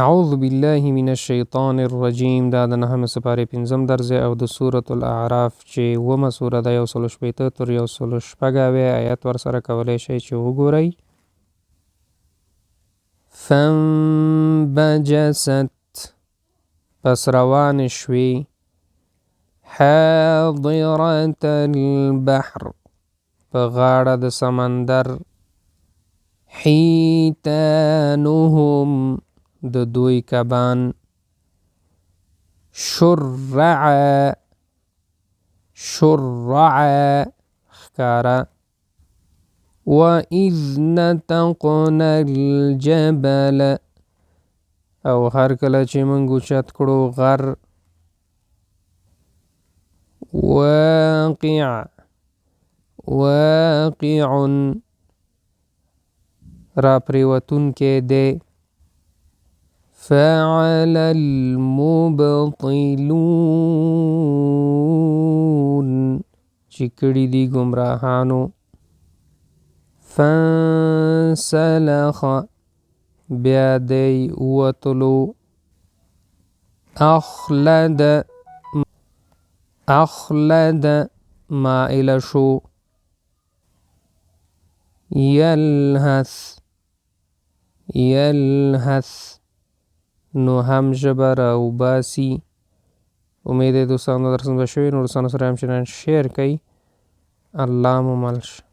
اعوذ بالله من الشیطان الرجیم. دا د نهمې سپارې پنځم درس دی او د سورة الاعراف چې اوومه سوره ده 160 تر 160 آیات ورسره کولی شئ چې وګورئ. فانبجست پس روانې شوې حاضرة البحر په غاړه د سمندر حیتانهم د دوی کبان شرعا ښکارا وَإِذْ نَتَقْنَا الْجَبَلَ او هر کله چې موږ اوچت کړو غر واقع را پریوتونکی دی فعل المبطلون چې کړي دي ګمراهانو فانسلخ بیا دی وتلو اخلد مائل شو یلهث نو هم ژبه راوباسي. امید دوستانو درس مو شوی نو دوستانو سره هم شیر کوي. الله مو مل شه.